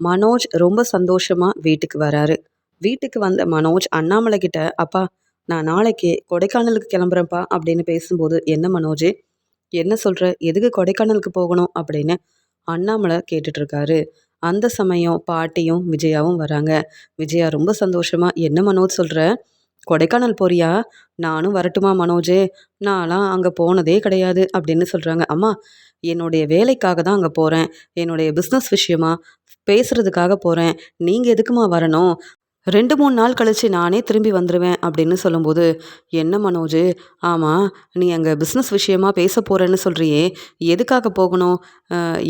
மனோஜ் ரொம்ப சந்தோஷமா வீட்டுக்கு வராரு. வீட்டுக்கு வந்த மனோஜ் அண்ணாமலை கிட்ட, "அப்பா, நான் நாளைக்கு கொடைக்கானலுக்கு கிளம்புறேன்ப்பா" அப்படின்னு பேசும்போது, "என்ன மனோஜு? என்ன சொல்ற? எதுக்கு கொடைக்கானலுக்கு போகணும்?" அப்படின்னு அண்ணாமலை கேட்டுட்டு இருக்காரு. அந்த சமயம் பாட்டியும் விஜயாவும் வராங்க. விஜயா ரொம்ப சந்தோஷமா, "என்ன மனோஜ் சொல்ற? கொடைக்கானல் போறியா? நானும் வரட்டுமா மனோஜு? நான்லாம் அங்க போனதே கிடையாது" அப்படின்னு சொல்றாங்க. "அம்மா, என்னுடைய வேலைக்காக தான் அங்க போறேன். என்னுடைய பிசினஸ் விஷயமா பேசுறதுக்காக போறேன். நீங்க எதுக்கும்மா வரணும்? 2, 3 நாள் கழிச்சு நானே திரும்பி வந்துருவேன்" அப்படின்னு சொல்லும்போது, "என்ன மனோஜு? ஆமா, நீ அங்க பிசினஸ் விஷயமா பேச போறேன்னு சொல்றியே, எதுக்காக போகணும்?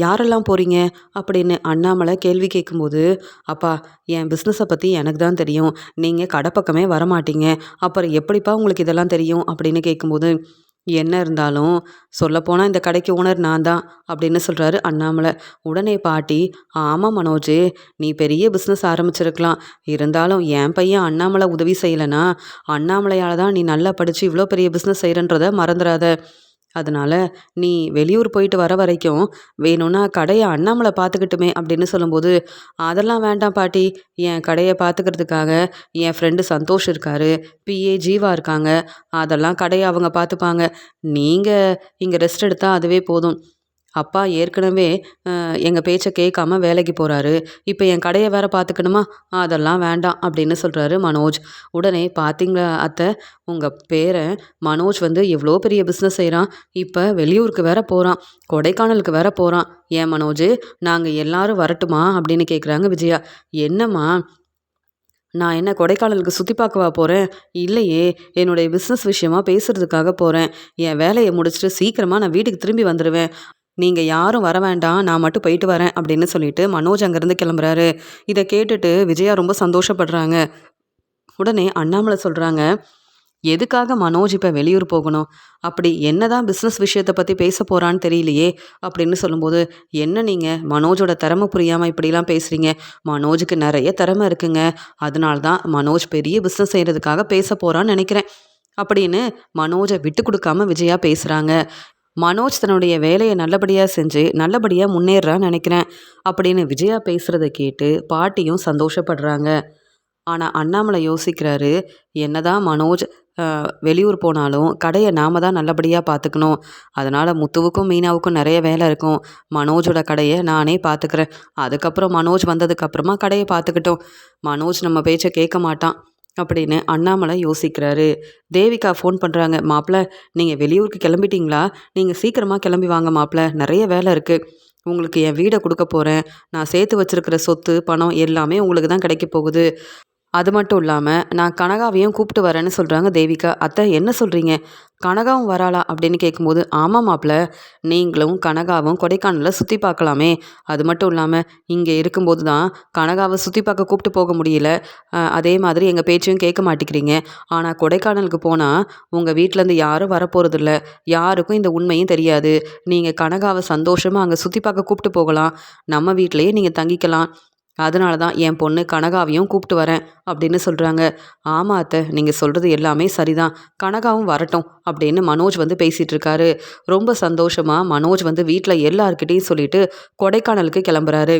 யாரெல்லாம் போறீங்க?" அப்படின்னு அண்ணாமலை கேள்வி கேட்கும்போது, "அப்பா, என் பிசினஸ பத்தி எனக்கு தான் தெரியும். நீங்க கடை பக்கமே வரமாட்டீங்க. அப்புறம் எப்படிப்பா உங்களுக்கு இதெல்லாம் தெரியும்?" அப்படின்னு கேட்கும்போது, "என்ன இருந்தாலும் சொல்லப்போனா இந்த கடைக்கு ஓனர் நான் தான்" அப்படின்னு சொல்றாரு அண்ணாமலை. உடனே பாட்டி, "ஆமா மனோஜு, நீ பெரிய பிசினஸ் ஆரம்பிச்சிருக்கலாம். இருந்தாலும் என் பையன் அண்ணாமலை உதவி செய்யலனா, அண்ணாமலையால தான் நீ நல்லா படிச்சு இவ்ளோ பெரிய பிசினஸ் செய்றன்றத மறந்துறாத. அதனால நீ வெளியூர் போயிட்டு வர வரைக்கும் வேணும்னா கடைய அண்ணாமலை பார்த்துக்கட்டுமே" அப்படின்னு சொல்லும்போது, "அதெல்லாம் வேண்டாம் பாட்டி. என் கடைய பார்த்துக்கிறதுக்காக என் ஃப்ரெண்டு சந்தோஷ் இருக்காரு. பிஏ ஜீவா இருக்காங்க. அதெல்லாம் கடைய அவங்க பார்த்துப்பாங்க. நீங்க இங்க ரெஸ்ட் எடுத்தா அதுவே போதும். அப்பா ஏற்கனவே எங்க பேச்ச கேட்காம வேலைக்கு போறாரு. இப்ப என் கடைய வேற பார்த்துக்கணுமா? அதெல்லாம் வேண்டாம்" அப்படின்னு சொல்றாரு மனோஜ். உடனே, "பார்த்தீங்களா அத்தை, உங்க பேரன் மனோஜ் வந்து எவ்ளோ பெரிய பிசினஸ் செய்றான். இப்ப வெளியூருக்கு வேற போறான். கொடைக்கானலுக்கு வேற போறான். ஏன் மனோஜு, நாங்க எல்லாரும் வரட்டுமா?" அப்படின்னு கேட்குறாங்க விஜயா. "என்னம்மா, நான் என்ன கொடைக்கானலுக்கு சுத்தி பார்க்கவா போறேன்? இல்லையே, என்னுடைய பிசினஸ் விஷயமா பேசுறதுக்காக போறேன். என் வேலைய முடிச்சுட்டு சீக்கிரமா நான் வீட்டுக்கு திரும்பி வந்துருவேன். நீங்க யாரும் வர வேண்டாம். நான் மட்டும் போயிட்டு வரேன்" அப்படின்னு சொல்லிட்டு மனோஜ் அங்கேருந்து கிளம்புறாரு. இத கேட்டுட்டு விஜயா ரொம்ப சந்தோஷப்படுறாங்க. உடனே அண்ணாமலை சொல்றாங்க, "எதுக்காக மனோஜ் இப்ப வெளியூர் போகணும்? அப்படி என்னதான் பிசினஸ் விஷயத்த பத்தி பேச போறான்னு தெரியலையே" அப்படின்னு சொல்லும்போது, "என்ன நீங்க மனோஜோட திறமை புரியாம இப்படிலாம் பேசுறீங்க? மனோஜுக்கு நெறைய திறமை இருக்குங்க. அதனால தான் மனோஜ் பெரிய பிசினஸ் செய்றதுக்காக பேச போறான்னு நெனைக்கிறேன்" அப்படின்னு மனோஜ விட்டு குடுக்காம விஜயா பேசுறாங்க. "மனோஜ் தன்னுடைய வேலைய நல்லபடியா செஞ்சு, நல்லபடியா முன்னேறுறான்னு நெனைக்கிறேன்" அப்படின்னு விஜயா பேசுறத கேட்டு பாட்டியும் சந்தோஷப்படுறாங்க. ஆனா அண்ணாமலை யோசிக்கிறாரு, "என்னதான் மனோஜ் வெளியூர் போனாலும் கடைய நாம தான் நல்லபடியா பார்த்துக்கணும். அதனால முத்துவுக்கும், மீனாவுக்கும் நெறைய வேலை இருக்கும். மனோஜோட கடைய நானே பார்த்துக்கிறேன். அதுக்கப்புறம் மனோஜ் வந்ததுக்கப்புறமா கடைய பார்த்துக்கட்டும். மனோஜ் நம்ம பேச்ச கேட்க மாட்டான்" அப்படின்னு அண்ணாமலை யோசிக்கிறாரு. தேவிகா ஃபோன் பண்றாங்க. "மாப்ள, நீங்க வெளியூருக்கு கிளம்பிட்டீங்களா? நீங்க சீக்கிரமா கிளம்பி வாங்க மாப்ள. நெறைய வேலை இருக்கு. உங்களுக்கு என் வீட குடுக்க போறேன். நான் சேர்த்து வச்சிருக்கிற சொத்து, பணம் எல்லாமே உங்களுக்கு தான் கிடைக்க போகுது. அது மட்டும் இல்லாம, நான் கனகாவையும் கூப்பிட்டு வரேன்னு" சொல்றாங்க தேவிகா. "அத்தை, என்ன சொல்றீங்க? கனகாவும் வராளா?" அப்படின்னு கேட்கும்போது, "ஆமா மாப்ள, நீங்களும் கனகாவும் கொடைக்கானல்ல சுத்தி பார்க்கலாமே. அது மட்டும் இல்லாம, இங்க இருக்கும்போது தான் கனகாவ சுத்தி பார்க்க கூப்பிட்டு போக முடியல. அதே மாதிரி எங்க பேச்சையும் கேட்க மாட்டேங்கிறீங்க. ஆனா கொடைக்கானலுக்கு போனா, உங்க வீட்லேருந்து யாரும் வரப்போறதில்ல. யாருக்கும் இந்த உண்மையும் தெரியாது. நீங்க கனகாவ சந்தோஷமா அங்க சுத்தி பார்க்க கூப்பிட்டு போகலாம். நம்ம வீட்லயே நீங்க தங்கிக்கலாம். அதனால தான் என் பொண்ணு கனகாவையும் கூப்பிட்டு வரேன்" அப்படின்னு சொல்றாங்க. "ஆமா அத்தை, நீங்க சொல்றது எல்லாமே சரிதான். கனகாவும் வரட்டும்" அப்படின்னு மனோஜ் வந்து பேசிட்டு இருக்காரு. ரொம்ப சந்தோஷமா மனோஜ் வந்து வீட்ல எல்லார்கிட்டயும் சொல்லிட்டு கொடைக்கானலுக்கு கிளம்புறாரு.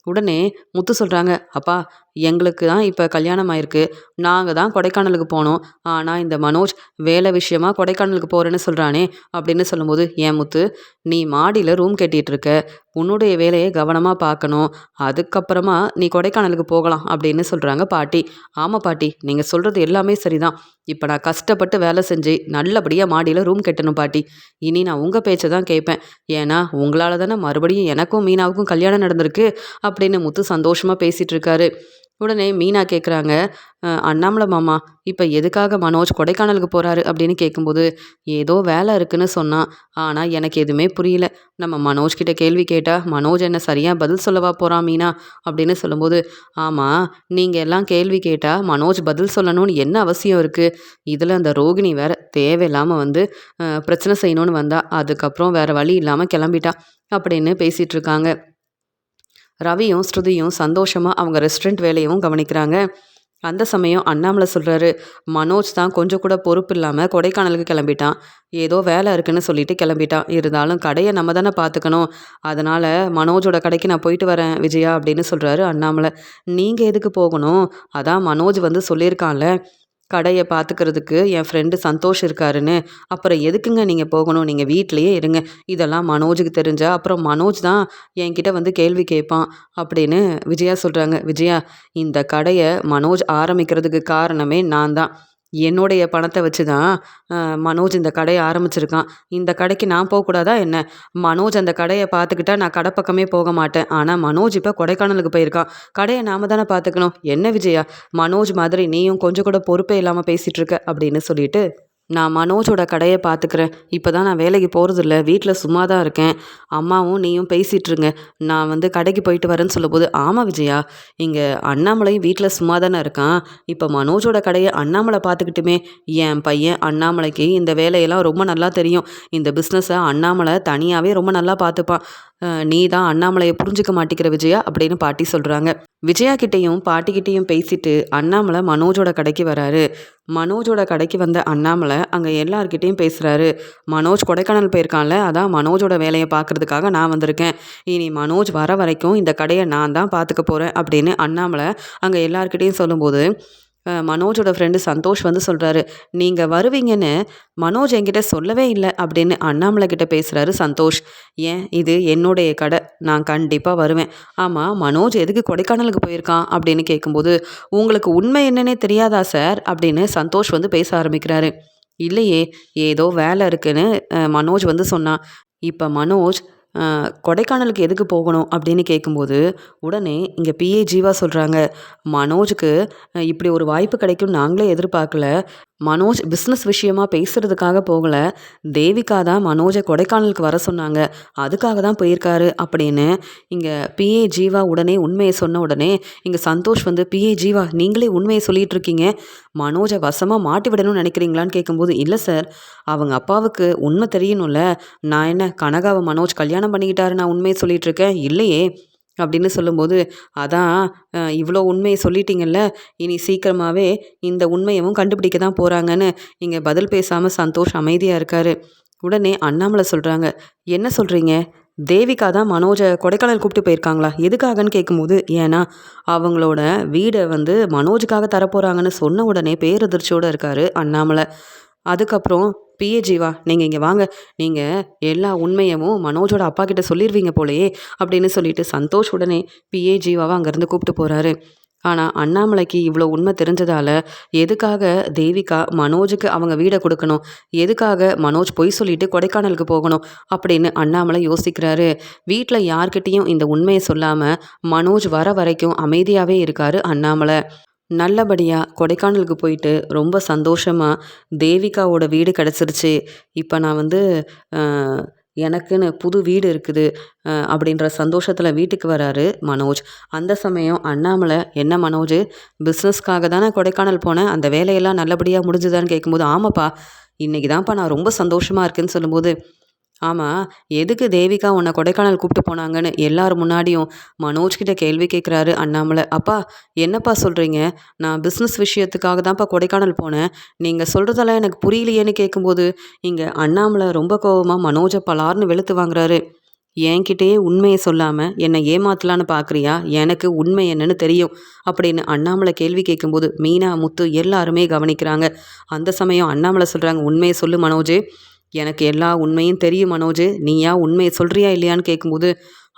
உடனே முத்து சொல்றாங்க, "அப்பா, எங்களுக்கு தான் இப்ப கல்யாணம் ஆயிருக்கு. நாங்க தான் கொடைக்கானலுக்கு போனோம். ஆனா இந்த மனோஜ் வேலை விஷயமா கொடைக்கானலுக்கு போறேன்னு சொல்றானே" அப்படின்னு சொல்லும்போது, "ஏன் முத்து, நீ மாடியில ரூம் கட்டிட்டு இருக்க. உன்னுடைய வேலைய கவனமா பார்க்கணும். அதுக்கப்புறமா நீ கொடைக்கானலுக்கு போகலாம்" அப்படின்னு சொல்றாங்க பாட்டி. "ஆமா பாட்டி, நீங்க சொல்றது எல்லாமே சரிதான். இப்ப நான் கஷ்டப்பட்டு வேலை செஞ்சு நல்லபடியா மாடியில ரூம் கட்டணும் பாட்டி. இனி நான் உங்க பேச்ச தான் கேட்பேன். ஏன்னா உங்களால தானே மறுபடியும் எனக்கும் மீனாவுக்கும் கல்யாணம் நடந்திருக்கு" அப்படின்னு முத்து சந்தோஷமா பேசிட்டு இருக்காரு. உடனே மீனா கேட்குறாங்க, "அண்ணாமலை மாமா, இப்ப எதுக்காக மனோஜ் கொடைக்கானலுக்கு போறாரு?" அப்படின்னு கேட்கும்போது, "ஏதோ வேலை இருக்குன்னு சொன்னான். ஆனா எனக்கு எதுவுமே புரியல. நம்ம மனோஜ் கிட்ட கேள்வி கேட்டா மனோஜ் என்ன சரியா பதில் சொல்லவா போறான் மீனா?" அப்படின்னு சொல்லும்போது, "ஆமா, நீங்க எல்லாம் கேள்வி கேட்டா மனோஜ் பதில் சொல்லணும்னு என்ன அவசியம் இருக்கு? இதுல அந்த ரோகிணி வேற தேவையில்லாம வந்து பிரச்சனை செய்யணும்னு வந்தா. அதுக்கப்புறம் வேற வழி இல்லாம கிளம்பிட்டா" அப்படின்னு பேசிட்டு இருக்காங்க. ரவியும், ஸ்ருதியும் சந்தோஷமா அவங்க ரெஸ்டாரண்ட் வேலையவும் கவனிக்கிறாங்க. அந்த சமயம் அண்ணாமலை சொல்கிறாரு, மனோஜ் தான் கொஞ்சம் கூட பொறுப்பு இல்லாமல் கொடைக்கானலுக்கு கிளம்பிட்டான். ஏதோ வேலை இருக்குன்னு சொல்லிட்டு கிளம்பிட்டான். இருந்தாலும் கடையை நம்ம தானே பார்த்துக்கணும். அதனால் மனோஜோட கடைக்கு நான் போயிட்டு வரேன் விஜயா அப்படின்னு சொல்கிறாரு அண்ணாமலை. நீங்கள் எதுக்கு போகணும்? அதான் மனோஜ் வந்து சொல்லியிருக்கான்ல, கடைய பார்த்துக்கிறதுக்கு என் ஃப்ரெண்டு சந்தோஷ் இருக்காருன்னு. அப்புறம் எதுக்குங்க நீங்கள் போகணும்? நீங்கள் வீட்டிலேயே இருங்க. இதெல்லாம் மனோஜுக்கு தெரிஞ்சா அப்புறம் மனோஜ் தான் என்கிட்ட வந்து கேள்வி கேட்பான் அப்படின்னு விஜயா சொல்கிறாங்க. விஜயா, இந்த கடையை மனோஜ் ஆரம்பிக்கிறதுக்கு காரணமே நான் தான். என்னுடைய பணத்தை வச்சு தான் மனோஜ் இந்த கடையை ஆரம்பிச்சிருக்கான். இந்த கடைக்கு நான் போகக்கூடாதா என்ன? மனோஜ் அந்த கடையை பார்த்துக்கிட்டா நான் கடை பக்கமே போக மாட்டேன். ஆனால் மனோஜ் இப்போ கொடைக்கானலுக்கு போயிருக்கான். கடையை நாம தானே பார்த்துக்கணும். என்ன விஜயா, மனோஜ் மாதிரி நீயும் கொஞ்சம் கூட பொறுப்பே இல்லாமல் பேசிகிட்டு இருக்க அப்படின்னு சொல்லிட்டு, நான் மனோஜோட கடையை பார்த்துக்கிறேன். இப்போ தான் நான் வேலைக்கு போகிறதில்ல, வீட்டில் சும்மா தான் இருக்கேன். அம்மாவும் நீயும் பேசிகிட்ருங்க, நான் வந்து கடைக்கு போயிட்டு வரேன்னு சொல்லும்போது, ஆமாம் விஜயா, இங்கே அண்ணாமலையும் வீட்டில் சும்மா தானே இருக்கான். இப்போ மனோஜோட கடையை அண்ணாமலை பார்த்துக்கிட்டுமே. என் பையன் அண்ணாமலைக்கு இந்த வேலையெல்லாம் ரொம்ப நல்லா தெரியும். இந்த பிஸ்னஸை அண்ணாமலை தனியாகவே ரொம்ப நல்லா பார்த்துப்பான். நீ தான் அண்ணாமலையை புரிஞ்சுக்க மாட்டேங்கிற விஜயா அப்படின்னு பாட்டி சொல்கிறாங்க. விஜயா கிட்டேயும் பாட்டிக்கிட்டேயும் பேசிட்டு அண்ணாமலை மனோஜோட கடைக்கு வராரு. மனோஜோட கடைக்கு வந்த அண்ணாமலை அங்கே எல்லார்கிட்டேயும் பேசுகிறாரு. மனோஜ் கொடைக்கானல் போயிருக்கான்ல, அதான் மனோஜோட வேலையை பார்க்குறதுக்காக நான் வந்திருக்கேன். இனி மனோஜ் வர வரைக்கும் இந்த கடையை நான் தான் பார்த்துக்க போகிறேன் அப்படின்னு அண்ணாமலை அங்கே எல்லார்கிட்டேயும் சொல்லும்போது, மனோஜோட ஃப்ரெண்டு சந்தோஷ் வந்து சொல்கிறாரு, நீங்கள் வருவீங்கன்னு மனோஜ் என்கிட்ட சொல்லவே இல்லை அப்படின்னு அண்ணாமலை கிட்ட பேசுகிறாரு சந்தோஷ். ஏன், இது என்னுடைய கடை, நான் கண்டிப்பாக வருவேன். ஆமாம், மனோஜ் எதுக்கு கொடைக்கானலுக்கு போயிருக்கான் அப்படின்னு கேட்கும்போது, உங்களுக்கு உண்மை என்னன்னே தெரியாதா சார் அப்படின்னு சந்தோஷ் வந்து பேச ஆரம்பிக்கிறாரு. இல்லையே, ஏதோ வேலை இருக்குன்னு மனோஜ் வந்து சொன்னான். இப்போ மனோஜ் கொடைக்கானலுக்கு எதுக்கு போகணும் அப்படின்னு கேட்கும்போது, உடனே இங்கே பிஏ ஜீவா சொல்கிறாங்க, மனோஜுக்கு இப்படி ஒரு வாய்ப்பு கிடைக்கும்னு நாங்களே எதிர்பார்க்கல. மனோஜ் பிஸ்னஸ் விஷயமா பேசுகிறதுக்காக போகலை, தேவிகா தான் மனோஜை கொடைக்கானலுக்கு வர சொன்னாங்க, அதுக்காக தான் போயிருக்காரு அப்படின்னு இங்கே பிஏ ஜீவா உடனே உண்மையை சொன்ன உடனே இங்கே சந்தோஷ் வந்து, பிஏ ஜீவா நீங்களே உண்மையை சொல்லிட்டு இருக்கீங்க, மனோஜை வசமாக மாட்டி விடணும்னு நினைக்கிறீங்களான்னு கேட்கும்போது, இல்லை சார், அவங்க அப்பாவுக்கு உண்மை தெரியணும்ல. நான் என்ன கனகாவை மனோஜ் கல்யாணம் பண்ணிக்கிட்டாரு நான் உண்மையை சொல்லிட்டு இருக்கேன் இல்லையே அப்படின்னு சொல்லும்போது, அதான் இவ்வளோ உண்மையை சொல்லிட்டீங்கல்ல, இனி சீக்கிரமாகவே இந்த உண்மையவும் கண்டுபிடிக்க தான் போகிறாங்கன்னு இங்கே பதில் பேசாமல் சந்தோஷ் அமைதியாக இருக்கார். உடனே அண்ணாமலை சொல்கிறாங்க, என்ன சொல்கிறீங்க? தேவிகா தான் மனோஜை கொடைக்கானல் கூப்பிட்டு போயிருக்காங்களா? எதுக்காகன்னு கேட்கும்போது, ஏன்னா அவங்களோட வீடை வந்து மனோஜுக்காக தரப்போகிறாங்கன்னு சொன்ன உடனே பேரதிர்ச்சியோடு இருக்கார் அண்ணாமலை. அதுக்கப்புறம், பிஏ ஜீவா நீங்கள் இங்கே வாங்க, நீங்கள் எல்லா உண்மையவும் மனோஜோட அப்பா கிட்ட சொல்லிடுவீங்க போலையே அப்படின்னு சொல்லிட்டு சந்தோஷ் உடனே பிஏ ஜீவாவை அங்கேருந்து கூப்பிட்டு போகிறாரு. ஆனால் அண்ணாமலைக்கு இவ்வளோ உண்மை தெரிஞ்சதால், எதுக்காக தேவிகா மனோஜுக்கு அவங்க வீடை கொடுக்கணும், எதுக்காக மனோஜ் பொய் சொல்லிட்டு கொடைக்கானலுக்கு போகணும் அப்படின்னு அண்ணாமலை யோசிக்கிறாரு. வீட்டில் யார்கிட்டேயும் இந்த உண்மையை சொல்லாமல் மனோஜ் வர வரைக்கும் அமைதியாகவே இருக்கார் அண்ணாமலை. நல்லபடியாக கொடைக்கானலுக்கு போயிட்டு ரொம்ப சந்தோஷமாக தேவிகாவோட வீடு கிடச்சிருச்சு. இப்போ நான் வந்து எனக்குன்னு புது வீடு இருக்குது அப்படின்ற சந்தோஷத்தில் வீட்டுக்கு வராரு மனோஜ். அந்த சமயம் அண்ணாமலை, என்ன மனோஜ், பிஸ்னஸ்க்காக தானே கொடைக்கானல் போனேன், அந்த வேலையெல்லாம் நல்லபடியாக முடிஞ்சுதான்னு கேட்கும்போது, ஆமாப்பா இன்றைக்கி தான்ப்பா நான் ரொம்ப சந்தோஷமாக இருக்கேன்னு சொல்லும்போது, ஆமாம், எதுக்கு தேவிகா உன்னை கொடைக்கானல் கூப்பிட்டு போனாங்கன்னு எல்லார் முன்னாடியும் மனோஜ்கிட்ட கேள்வி கேட்குறாரு அண்ணாமலை. அப்பா என்னப்பா சொல்கிறீங்க? நான் பிஸ்னஸ் விஷயத்துக்காக தான்ப்பா கொடைக்கானல் போனேன், நீங்கள் சொல்கிறதெல்லாம் எனக்கு புரியலையேன்னு கேட்கும்போது இங்கே அண்ணாமலை ரொம்ப கோவமாக மனோஜை பலார்னு வெளுத்து வாங்குறாரு. என்கிட்டயே உண்மையை சொல்லாமல் என்னை ஏமாத்தலான்னு பார்க்குறியா? எனக்கு உண்மை என்னன்னு தெரியும் அப்படின்னு அண்ணாமலை கேள்வி கேட்கும்போது மீனா, முத்து எல்லாருமே கவனிக்கிறாங்க. அந்த சமயம் அண்ணாமலை சொல்கிறாங்க, உண்மையை சொல்லு மனோஜ், எனக்கு எல்லா உண்மையும் தெரியும் மனோஜ், நீயா உண்மையை சொல்கிறியா இல்லையான்னு கேட்கும்போது,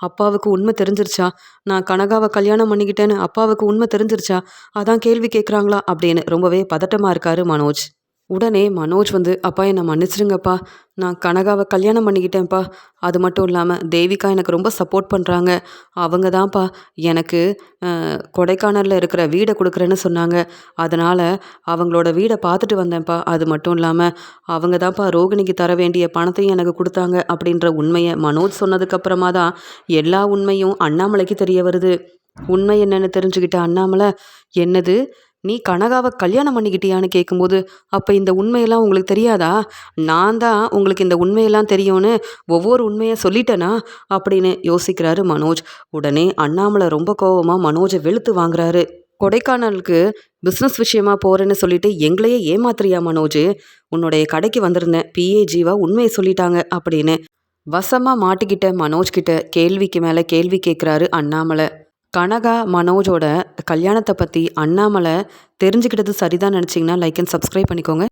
அப்பாவுக்கு உண்மை தெரிஞ்சிருச்சா? நான் கனகாவை கல்யாணம் பண்ணிக்கிட்டேன்னு அப்பாவுக்கு உண்மை தெரிஞ்சிருச்சா? அதான் கேள்வி கேட்குறாங்களா அப்படின்னு ரொம்பவே பதட்டமாக இருக்காரு மனோஜ். உடனே மனோஜ் வந்து, அப்பா என்னை மன்னிச்சிடுங்கப்பா, நான் கனகாவை கல்யாணம் பண்ணிக்கிட்டேன்ப்பா, அது மட்டும் இல்லாமல் தேவிகா எனக்கு ரொம்ப சப்போர்ட் பண்ணுறாங்க, அவங்க தான்ப்பா எனக்கு கொடைக்கானலில் இருக்கிற வீடை கொடுக்குறேன்னு சொன்னாங்க, அதனால் அவங்களோட வீடை பார்த்துட்டு வந்தேன்ப்பா, அது மட்டும் இல்லாமல் அவங்க தான்ப்பா ரோகிணிக்கு தர வேண்டிய பணத்தையும் எனக்கு கொடுத்தாங்க அப்படின்ற உண்மையை மனோஜ் சொன்னதுக்கப்புறமா தான் எல்லா உண்மையும் அண்ணாமலைக்கு தெரிய வருது. உண்மை என்னன்னு தெரிஞ்சுக்கிட்ட அண்ணாமலை, என்னது, நீ கனகாவை கல்யாணம் பண்ணிக்கிட்டியான்னு கேட்கும்போது, அப்போ இந்த உண்மையெல்லாம் உங்களுக்கு தெரியாதா? நான் தான் உங்களுக்கு இந்த உண்மையெல்லாம் தெரியும்னு ஒவ்வொரு உண்மையை சொல்லிட்டேனா அப்படின்னு யோசிக்கிறாரு மனோஜ். உடனே அண்ணாமலை ரொம்ப கோவமாக மனோஜை வெளுத்து வாங்குறாரு. கொடைக்கானலுக்கு பிஸ்னஸ் விஷயமா போறேன்னு சொல்லிட்டு எங்களையே ஏமாத்துறியா மனோஜ்? உன்னுடைய கடைக்கு வந்திருந்தேன். பிஏ ஜீவா உண்மையை சொல்லிட்டாங்க அப்படின்னு வசமா மாட்டிக்கிட்ட மனோஜ் கிட்ட கேள்விக்கு மேல கேள்வி கேட்குறாரு அண்ணாமலை. கனகா மனோஜோட கல்யாணத்தை பத்தி அண்ணாமலை தெரிஞ்சுக்கிட்டது சரிதான் நினச்சிங்கன்னா லைக் அண்ட் சப்ஸ்கிரைப் பண்ணிக்கோங்க.